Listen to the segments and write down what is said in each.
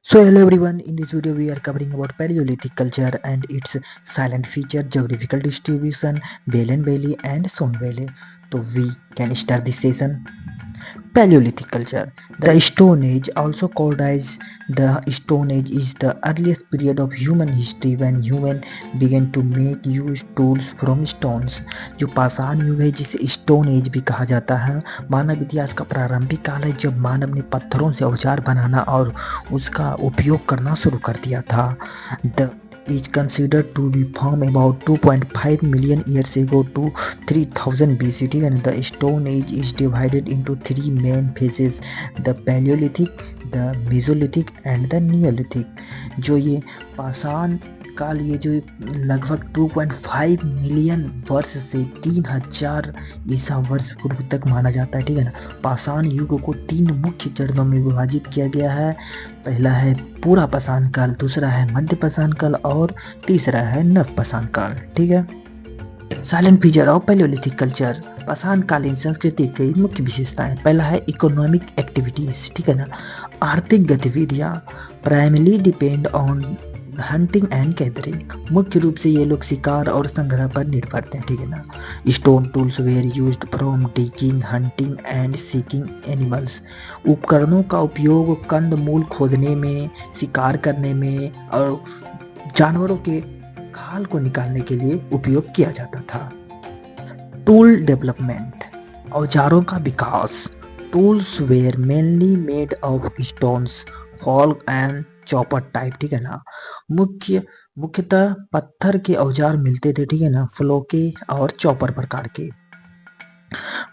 So hello everyone, in this video we are covering about Paleolithic culture and its silent feature, geographical distribution, Belen Valley and Son Valley. So we can start this session. Paleolithic culture. The Stone Age, also called as the Stone Age, is the earliest period of human history when human began to make use tools from stones. जो पाषाण युग है जिसे stone age भी कहा जाता है, मानव इतिहास का प्रारंभिक काल है जब मानव ने पत्थरों से औजार बनाना और उसका उपयोग करना शुरू कर दिया था. The is considered to be formed about 2.5 million years ago to 3000 BCT, and the Stone Age is divided into three main phases: the Paleolithic, the Mesolithic and the Neolithic. जो ये पाषाण काल, ये जो लगभग 2.5 मिलियन वर्ष से 3000 ईसा वर्ष पूर्व तक माना जाता है, ठीक है ना. पाषाण युग को तीन मुख्य चरणों में विभाजित किया गया है. पहला है पूरा पाषाण काल, दूसरा है मध्य पाषाण काल और तीसरा है नव पाषाण काल, ठीक है. Silent feature of palaeolithic culture. पाषाण कालीन संस्कृति की मुख्य विशेषताएं. पहला है इकोनॉमिक एक्टिविटीज, ठीक है ना. आर्थिक गतिविधियां primarily depend on hunting and gathering. मुख्य रूप से ये लोग शिकार और संग्रह पर निर्भर थे, ठीक है ना. Stone tools were used from digging, hunting and seeking animals. उपकरणों का उपयोग कंद मूल खोदने में, शिकार करने में और जानवरों के खाल को निकालने के लिए उपयोग किया जाता था. टूल डेवलपमेंट, औजारों का विकास. Tools were mainly made of stones, flake and chopper type, ठीक है ना. मुख्यतः पत्थर के औजार मिलते थे, ठीक है ना, फ्लोके और चॉपर प्रकार के.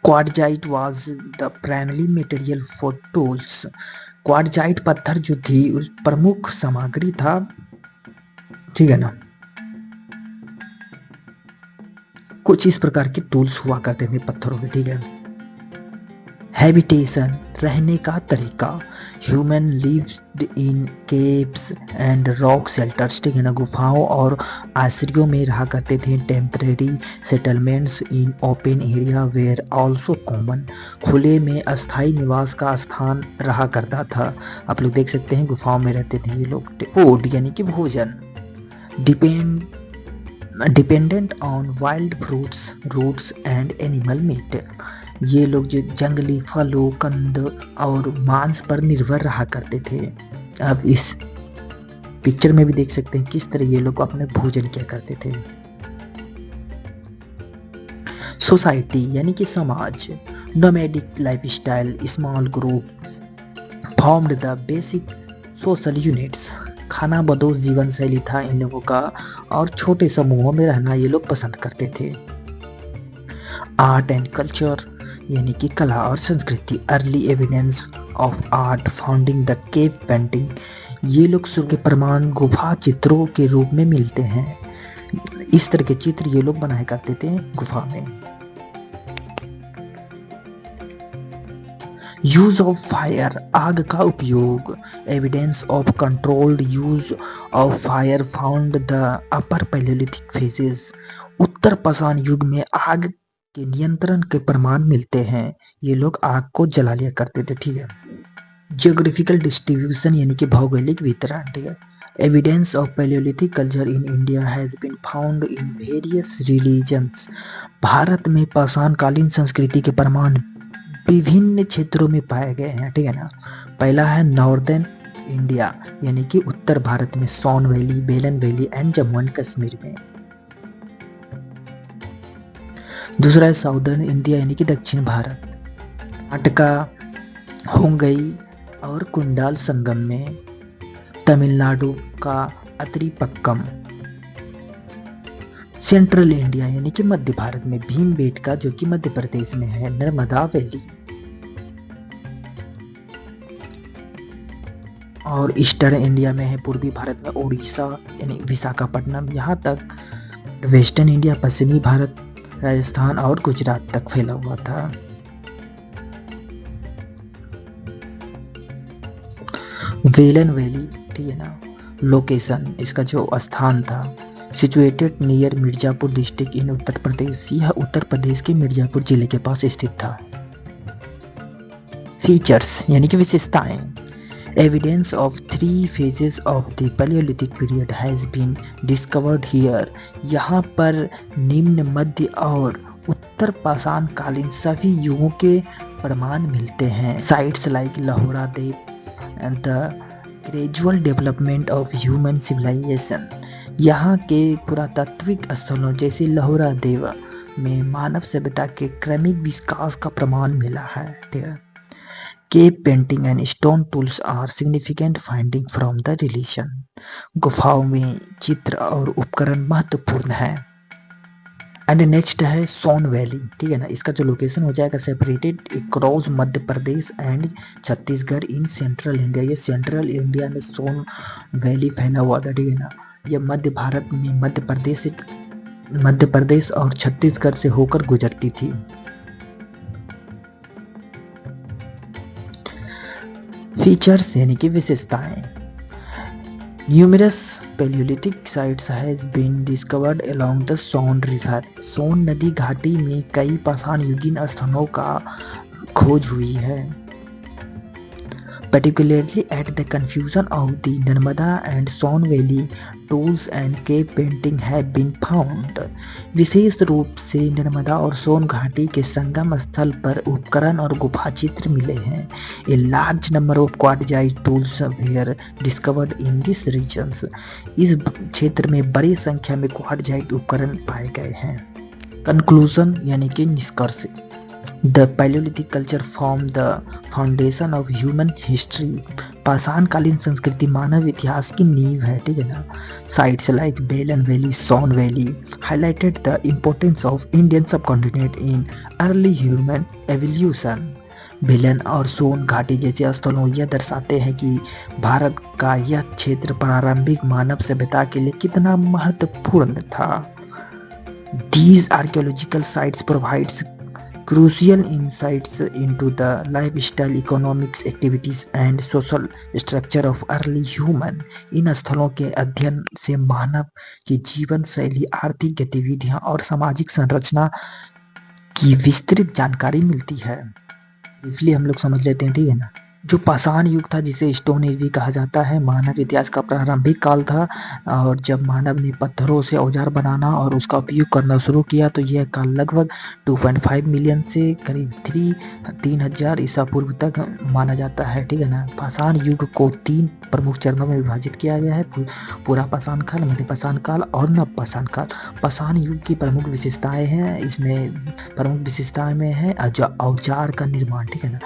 Quartzite was the primary material for tools. Quartzite पत्थर जो थी उस प्रमुख सामग्री था, ठीक है ना. कुछ इस प्रकार के टूल्स हुआ करते थे पत्थरों के, ठीक है. हैबिटेशन, रहने का तरीका. Human lived in caves and rock shelters, ठीक है ना. गुफाओं और आश्रयों में रहा करते थे. Temporary settlements in open area where also common. खुले में अस्थायी निवास का स्थान रहा करता था. आप लोग देख सकते हैं गुफाओं में रहते थे ये लोग. फूड यानी कि भोजन. Dependent on wild fruits, roots and animal meat. ये लोग जो जंगली फलों, कंद और मांस पर निर्भर रहा करते थे. अब इस पिक्चर में भी देख सकते हैं किस तरह ये लोग अपने भोजन किया करते थे. सोसाइटी यानी कि समाज. Nomadic lifestyle, small group formed the basic social units. खाना बदोश जीवन शैली था इन लोगों का और छोटे समूहों में रहना ये लोग पसंद करते थे. आर्ट एंड कल्चर यानी कि कला और संस्कृति. Early evidence of art founding the cave painting. ये लोग शुरू के प्रमाण गुफा चित्रों के रूप में मिलते हैं. इस तरह के चित्र ये लोग बनाया करते थे गुफा में. यूज ऑफ फायर, आग का उपयोग. Evidence of controlled use of fire found the upper palaeolithic phases. उत्तर पाषाण युग में आग के नियंत्रण के प्रमाण मिलते हैं. ये लोग आग को जला लिया करते थे, ठीक है. जियोग्राफिकल डिस्ट्रीब्यूशन यानी कि भौगोलिक वितरण, ठीक है. Evidence of palaeolithic culture in India has been found in various religions. Bharat में पाषाणकालीन संस्कृति के प्रमाण विभिन्न क्षेत्रों में पाए गए हैं, ठीक है ना. पहला है नॉर्दर्न इंडिया यानी कि उत्तर भारत में, सोन वैली, बेलन valley and Jammu and Kashmir में. दूसरा है साउदर्न इंडिया यानी कि दक्षिण भारत, कर्नाटका, हुंगई और कुंडाल संगम में. तमिलनाडु का अत्रिपक्कम. सेंट्रल इंडिया यानी कि मध्य भारत में भीमबेटका जो कि मध्य प्रदेश में है, नर्मदा वैली. और ईस्टर्न इंडिया में है पूर्वी भारत में उड़ीसा यानी विशाखापट्टनम. यहाँ तक वेस्टर्न इंडिया पश्चिमी भारत, राजस्थान और गुजरात तक फैला हुआ था. वेलन वैली, ठीक है ना. लोकेशन, इसका जो स्थान था, situated near Mirzapur district in Uttar Pradesh. यह उत्तर प्रदेश के मिर्जापुर जिले के पास स्थित था. फीचर्स यानी कि विशेषताएं. Evidence of three phases of the Paleolithic period has been discovered here. यहाँ पर निम्न, मध्य और उत्तर पाषाण कालीन सभी युगों के प्रमाण मिलते हैं. Sites like Lahora Dev and the gradual development of human civilisation. यहाँ के पुरातात्विक स्थलों जैसे लाहौरा देवा में मानव सभ्यता के क्रमिक विकास का प्रमाण मिला है. ठीक है. Cave painting and stone tools are significant finding from the religion. गुफाओं में चित्र और उपकरण महत्वपूर्ण है. एंड नेक्स्ट है सोन वैली. ठीक है ना. इसका जो लोकेशन हो जाएगा separated across Madhya Pradesh and Chhattisgarh in central India. ये सेंट्रल इंडिया में सोन वैली फैला हुआ था. ठीक है ना. ये मध्य भारत में मध्य प्रदेश और छत्तीसगढ़ से होकर गुजरती थी. फीचर्स यानी कि विशेषताएं. Numerous Paleolithic sites has been discovered along the Son River. सोन नदी घाटी में कई पाषाण युगीन स्थलों का खोज हुई है. Particularly at the confusion of the Narmada and Son Valley, tools and cave painting have been found. विशेष रूप से नर्मदा और सोन घाटी के संगम स्थल पर उपकरण और गुफा चित्र मिले हैं. A large number of quartzite tools were discovered in these regions. इस क्षेत्र में बड़ी संख्या में क्वार्टजाइट उपकरण पाए गए हैं. Conclusion यानी कि निष्कर्ष. The Paleolithic culture formed the foundation of human history. पाषाणकालीन संस्कृति मानव इतिहास की नींव है. ठीक है ना. Sites like Belen Valley, Son Valley highlighted the importance of Indian subcontinent in early human evolution. बेलन और सोन घाटी जैसे स्थलों यह दर्शाते हैं कि भारत का यह क्षेत्र प्रारंभिक मानव सभ्यता के लिए कितना महत्वपूर्ण था. These archaeological sites provides crucial insights into the lifestyle, economics, activities and social structure of early human. इन स्थलों के अध्ययन से मानव की जीवन शैली, आर्थिक गतिविधियां और सामाजिक संरचना की विस्तृत जानकारी मिलती है. इसलिए हम लोग समझ लेते हैं. ठीक है ना. जो पाषाण युग था जिसे स्टोन एज भी कहा जाता है, मानव इतिहास का प्रारंभिक काल था. और जब मानव ने पत्थरों से औजार बनाना और उसका उपयोग करना शुरू किया तो यह काल लगभग 2.5 मिलियन से करीब 3,000 ईसा पूर्व तक माना जाता है. ठीक है ना. पाषाण युग को 3 प्रमुख चरणों में विभाजित किया गया है. पूरा पाषाण काल, मध्य पाषाण काल और नव पाषाण काल. पाषाण युग की प्रमुख विशेषताएं हैं. इसमें प्रमुख विशेषताएं में है औजार का निर्माण. ठीक है ना.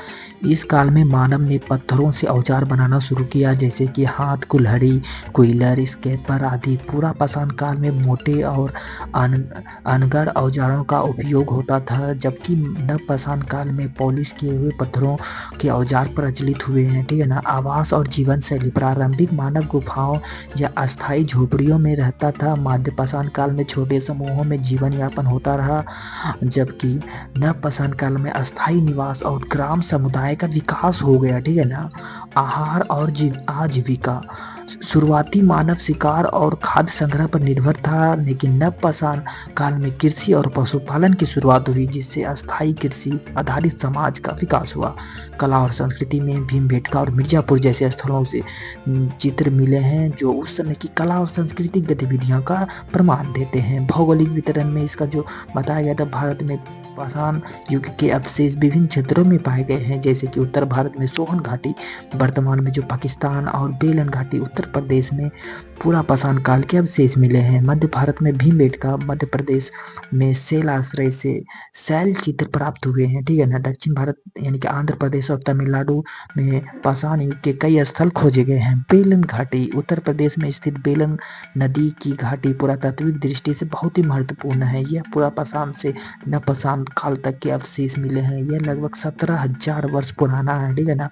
इस काल में मानव ने पत्थरों से औजार बनाना शुरू किया जैसे कि हाथ, कुल्हाड़ी, कोयलर, स्केपर आदि. पूरा पाषाण काल में मोटे और अनगढ़ औजारों का उपयोग होता था, जबकि नव पाषाण काल में पॉलिश किए हुए पत्थरों के औजार प्रचलित हुए हैं. ठीक है ना. आवास और जीवन शैली. प्रारंभिक मानव गुफाओं या अस्थायी झोपड़ियों में रहता था. मध्य पाषाण काल में छोटे समूहों में जीवन यापन होता रहा, जबकि नव पाषाण काल में अस्थायी निवास और ग्राम समुदाय का विकास हो गया. ठीक है ना. आहार और आजीविका. शुरुआती मानव शिकार और खाद्य संग्रह पर निर्भर था, लेकिन नव पाषाण काल में कृषि और पशुपालन की शुरुआत हुई, जिससे अस्थायी कृषि आधारित समाज का विकास हुआ. कला और संस्कृति में भीमबेटका और मिर्जापुर जैसे स्थलों से चित्र मिले हैं जो उस समय की कला और सांस्कृतिक गतिविधियों का प्रमाण देते हैं. भौगोलिक वितरण में इसका जो बताया गया था, भारत में पाषाण युग के अवशेष विभिन्न क्षेत्रों में पाए गए हैं, जैसे कि उत्तर भारत में सोहन घाटी, वर्तमान में जो पाकिस्तान, और बेलन घाटी उत्तर प्रदेश में पूरा पाषाण काल के अवशेष मिले हैं. मध्य भारत में भीमबेटका, मध्य प्रदेश में शैल आश्रय से शैल चित्र प्राप्त हुए हैं. ठीक है ना. दक्षिण भारत यानी कि आंध्र प्रदेश और तमिलनाडु में पाषाण युग के कई स्थल खोजे गए हैं. बेलन घाटी उत्तर प्रदेश में स्थित बेलन नदी की घाटी पुरातात्विक दृष्टि से बहुत ही महत्वपूर्ण है. यह पूरा पाषाण से नव पाषाण काल तक के अवशेष मिले हैं. यह लगभग 17,000 वर्ष पुराना है. ठीक है ना.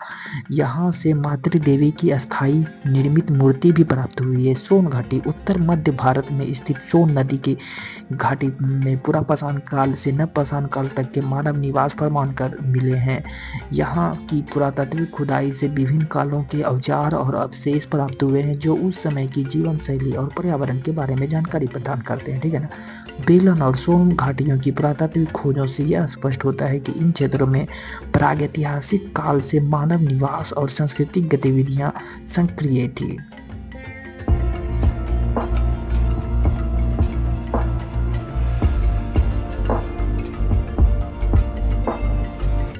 यहाँ से मातृ देवी की अस्थायी निर्मित मूर्ति भी प्राप्त हुई है. सोन घाटी उत्तर मध्य भारत में स्थित सोन नदी की घाटी में पुरापाषाण काल से नवपाषाण काल तक के मानव निवास प्रमाण कर मिले हैं। यहाँ की पुरातात्विक खुदाई से विभिन्न कालों के औजार और अवशेष प्राप्त हुए हैं जो उस समय की जीवन शैली और पर्यावरण के बारे में जानकारी प्रदान करते हैं। ठीक है ना। बेलन और सोन घाटियों की पुरातात्विक खोजों से यह स्पष्ट होता है कि इन क्षेत्रों में प्रागैतिहासिक काल से मानव निवास और सांस्कृतिक गतिविधियां सक्रिय थी।